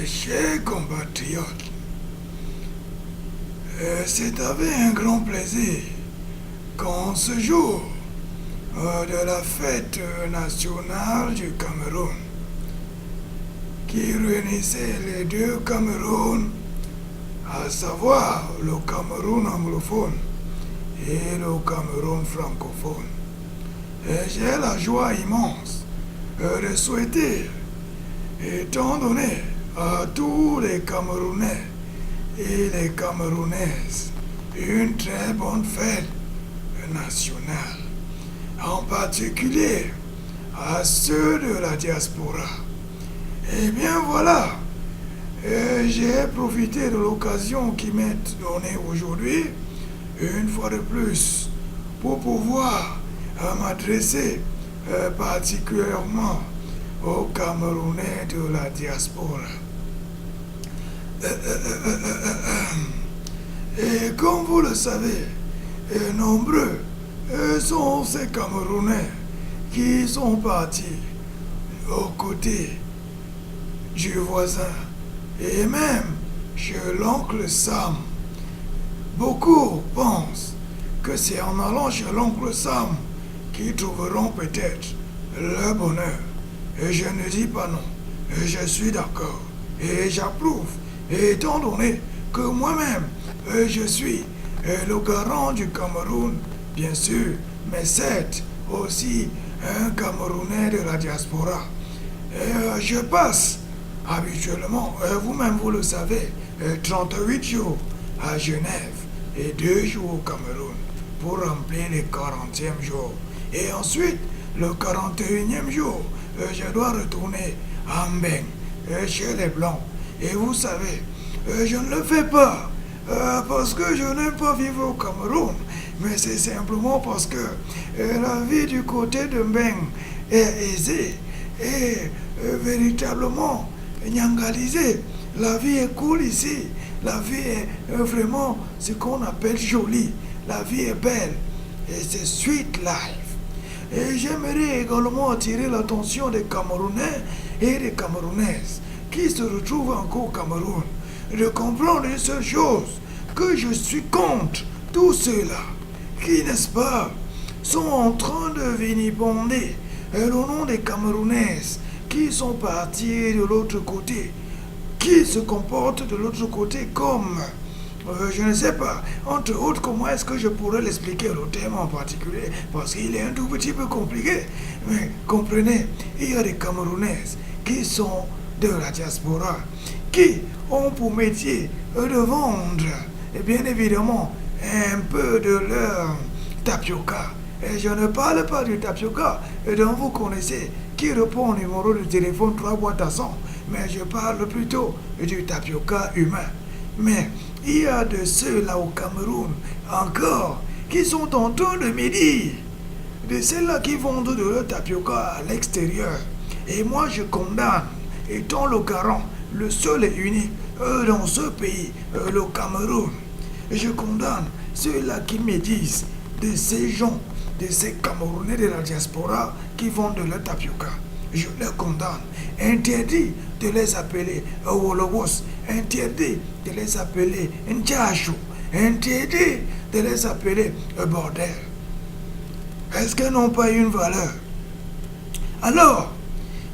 Chers compatriotes, c'est avec un grand plaisir qu'en ce jour de la fête nationale du Cameroun, qui réunissait les deux Camerouns, à savoir le Cameroun anglophone et le Cameroun francophone, j'ai la joie immense de souhaiter, étant donné à tous les Camerounais et les Camerounaises une très bonne fête nationale, en particulier à ceux de la diaspora. Eh bien voilà, j'ai profité de l'occasion qui m'est donnée aujourd'hui, une fois de plus, pour pouvoir m'adresser particulièrement aux Camerounais de la diaspora. Et comme vous le savez, nombreux sont ces Camerounais qui sont partis aux côtés du voisin et même chez l'oncle Sam. Beaucoup pensent que c'est en allant chez l'oncle Sam qu'ils trouveront peut-être le bonheur. Et je ne dis pas non. Et je suis d'accord. Et j'approuve. Et étant donné que moi-même, je suis le garant du Cameroun, bien sûr, mais c'est aussi un Camerounais de la diaspora. Et je passe habituellement, vous-même vous le savez, 38 jours à Genève et 2 jours au Cameroun pour remplir les 40e jours. Et ensuite, le 41e jour, je dois retourner à Mbeng, chez les Blancs. Et vous savez, je ne le fais pas parce que je n'aime pas vivre au Cameroun, mais c'est simplement parce que la vie du côté de Mbeng est aisée et véritablement nyangalisée. La vie est cool ici, la vie est vraiment ce qu'on appelle jolie, la vie est belle et c'est sweet life. Et j'aimerais également attirer l'attention des Camerounais et des Camerounaises qui se retrouvent encore au Cameroun de comprendre une seule chose, que je suis contre tous ceux-là qui, n'est-ce pas, sont en train de viniponder le nom des Camerounaises qui sont partis de l'autre côté, qui se comportent de l'autre côté comme, je ne sais pas, entre autres, comment est-ce que je pourrais l'expliquer le thème en particulier, parce qu'il est un tout petit peu compliqué. Mais comprenez, il y a des Camerounaises qui sont de la diaspora, qui ont pour métier de vendre, et bien évidemment, un peu de leur tapioca. Et je ne parle pas du tapioca dont vous connaissez, qui répond au numéro de téléphone 3 boîtes à 100, mais je parle plutôt du tapioca humain. Mais il y a de ceux-là au Cameroun encore qui sont en train de me dire, de ceux-là qui vendent de leur tapioca à l'extérieur. Et moi je condamne, étant le garant, le seul et unique dans ce pays, le Cameroun. Je condamne ceux-là qui me disent de ces gens, de ces Camerounais de la diaspora qui vendent de leur tapioca. Je les condamne. Interdit de les appeler Wolowos, interdit de les appeler Ndjashu, interdit de les appeler bordel. Est-ce qu'elles n'ont pas une valeur? Alors,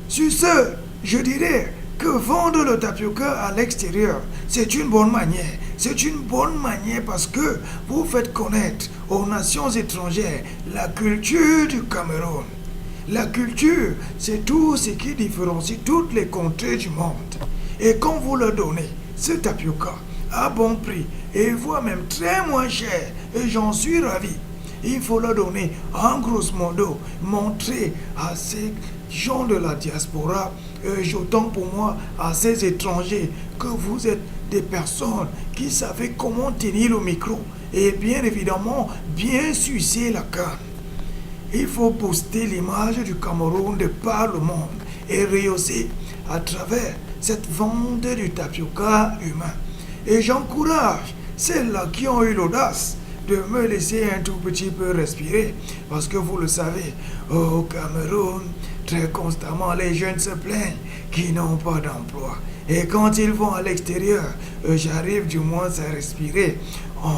sur ce, je dirais que vendre le tapioca à l'extérieur, c'est une bonne manière. C'est une bonne manière parce que vous faites connaître aux nations étrangères la culture du Cameroun. La culture, c'est tout ce qui différencie toutes les contrées du monde. Et quand vous leur donnez ce tapioca à bon prix, et voire même très moins cher, et j'en suis ravi, il faut leur donner en grosso modo, montrer à ces gens de la diaspora, j'entends pour moi à ces étrangers, que vous êtes des personnes qui savent comment tenir le micro, et bien évidemment, bien sucer la canne. Il faut booster l'image du Cameroun de par le monde et rehausser à travers cette vente du tapioca humain. Et j'encourage celles-là qui ont eu l'audace de me laisser un tout petit peu respirer. Parce que vous le savez, au Cameroun, très constamment, les jeunes se plaignent qui n'ont pas d'emploi. Et quand ils vont à l'extérieur, j'arrive du moins à respirer. Oh,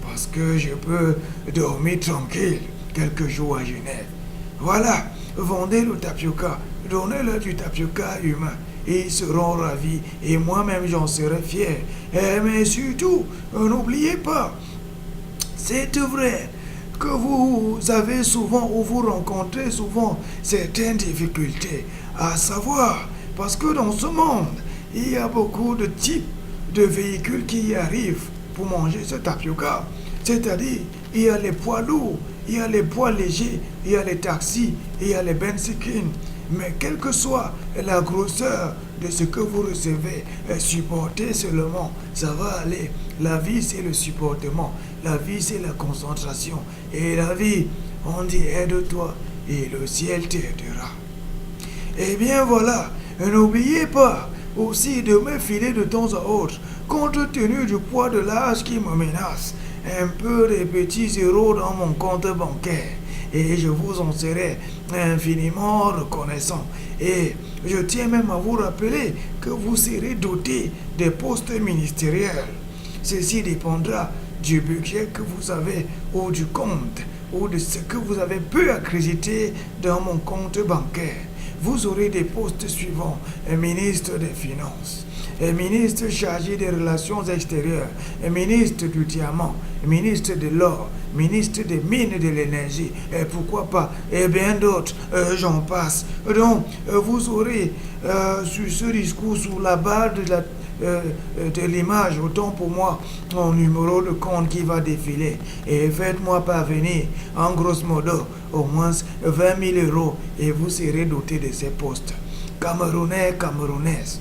parce que je peux dormir tranquille quelques jours à Genève. Voilà, vendez le tapioca, donnez-leur du tapioca humain. Ils seront ravis et moi-même j'en serai fier. Mais surtout, n'oubliez pas, c'est vrai que vous avez souvent ou vous rencontrez souvent certaines difficultés à savoir parce que dans ce monde, il y a beaucoup de types de véhicules qui arrivent pour manger ce tapioca. C'est-à-dire, il y a les poids lourds, il y a les poids légers, il y a les taxis, il y a les bensikines. Mais quelle que soit la grosseur de ce que vous recevez, supportez seulement, ça va aller. La vie, c'est le supportement. La vie, c'est la concentration. Et la vie, on dit aide-toi et le ciel t'aidera. Eh bien voilà, n'oubliez pas aussi de me filer de temps à autre, compte tenu du poids de l'âge qui me menace, un peu de petits zéros dans mon compte bancaire. Et je vous en serai infiniment reconnaissant. Et je tiens même à vous rappeler que vous serez doté des postes ministériels. Ceci dépendra du budget que vous avez ou du compte ou de ce que vous avez pu accréditer dans mon compte bancaire. Vous aurez des postes suivants: ministre des Finances, ministre chargé des Relations extérieures, ministre du Diamant, ministre de l'Or, ministre des Mines et de l'Énergie, et pourquoi pas, et bien d'autres, j'en passe. Donc, vous aurez sur ce discours, sous la barre de l'image, autant pour moi, mon numéro de compte qui va défiler. Et faites-moi parvenir, en grosso modo, au moins 20 000 euros, et vous serez doté de ces postes. Camerounais, Camerounaises.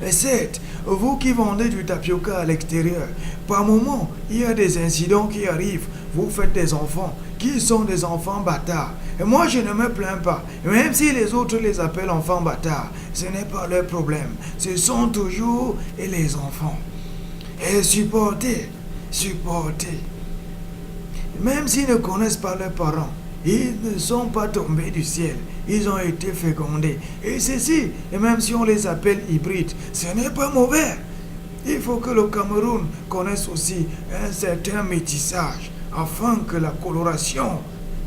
Et certes, vous qui vendez du tapioca à l'extérieur, par moment, il y a des incidents qui arrivent. Vous faites des enfants qui sont des enfants bâtards. Et moi, je ne me plains pas. Même si les autres les appellent enfants bâtards, ce n'est pas leur problème. Ce sont toujours les enfants. Et supportez. Même s'ils ne connaissent pas leurs parents, ils ne sont pas tombés du ciel. Ils ont été fécondés. Et ceci, et même si on les appelle hybrides, ce n'est pas mauvais. Il faut que le Cameroun connaisse aussi un certain métissage afin que la coloration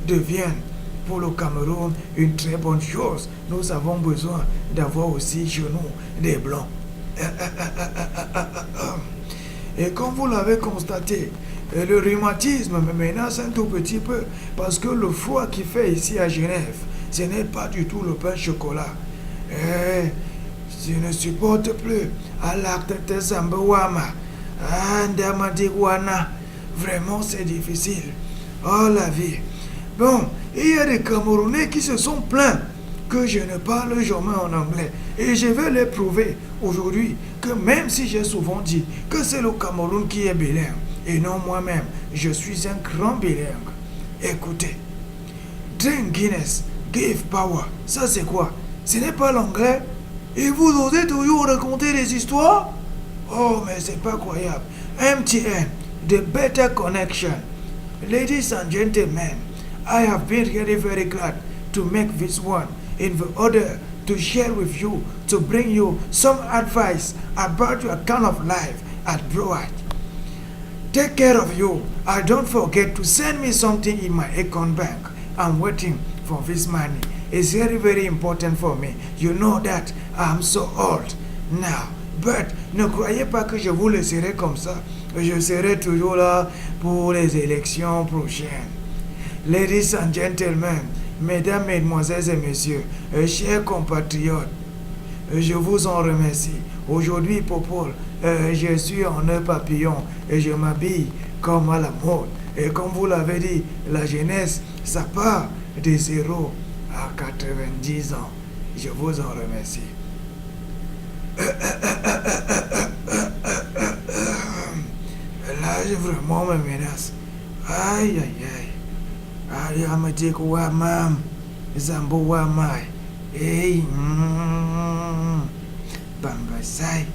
devienne pour le Cameroun une très bonne chose. Nous avons besoin d'avoir aussi chez nous des blancs. Et comme vous l'avez constaté, le rhumatisme me menace un tout petit peu parce que le froid qui fait ici à Genève, ce n'est pas du tout le pain chocolat. Je ne supporte plus. Vraiment, c'est difficile. Oh, la vie. Bon, il y a des Camerounais qui se sont plaints que je ne parle jamais en anglais. Et je vais leur prouver aujourd'hui que même si j'ai souvent dit que c'est le Cameroun qui est bilingue, et non moi-même, je suis un grand bilingue. Écoutez, drink Guinness, give power. Ça c'est quoi? Ce n'est pas l'anglais? Et vous osez toujours raconter des histoires? Oh, mais c'est pas croyable. MTN, the better connection. Ladies and gentlemen, I have been really very glad to make this one in the order to share with you, to bring you some advice about your kind of life at Broad. Take care of you. And don't forget to send me something in my account bank. I'm waiting for this money. It's very, very important for me. You know that I'm so old now. But ne croyez pas que je vous laisserai comme ça. Je serai toujours là pour les élections prochaines. Ladies and gentlemen, mesdames, mesdemoiselles et messieurs, chers compatriotes, je vous en remercie. Aujourd'hui, Popol, je suis en nœud papillon et je m'habille comme à la mode. Et comme vous l'avez dit, la jeunesse, ça part de 0 à 90 ans. Je vous en remercie. L'âge vraiment me menace. Aïe, aïe, aïe. Aïe, amadik wa mam. Zambo wa mai. Hey, Bambasai.